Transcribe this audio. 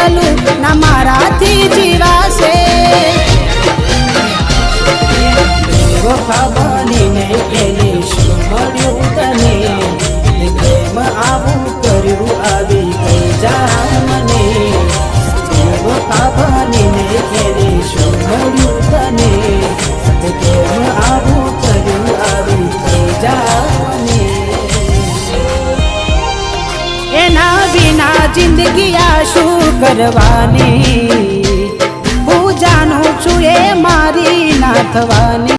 એકલું ના મારાથી જીવાશે વફા બનીને એને શું મળ્યું તને પ્રેમ આવું કર્યું આવી ગઈ જા મને વફા બનીને એને શું મળ્યું તને પ્રેમ આવું કર્યું આવી ગઈ જા મને એના વિના જિંદગી આ શું કરવાની હું જાણું છું એ મારી ના થવાની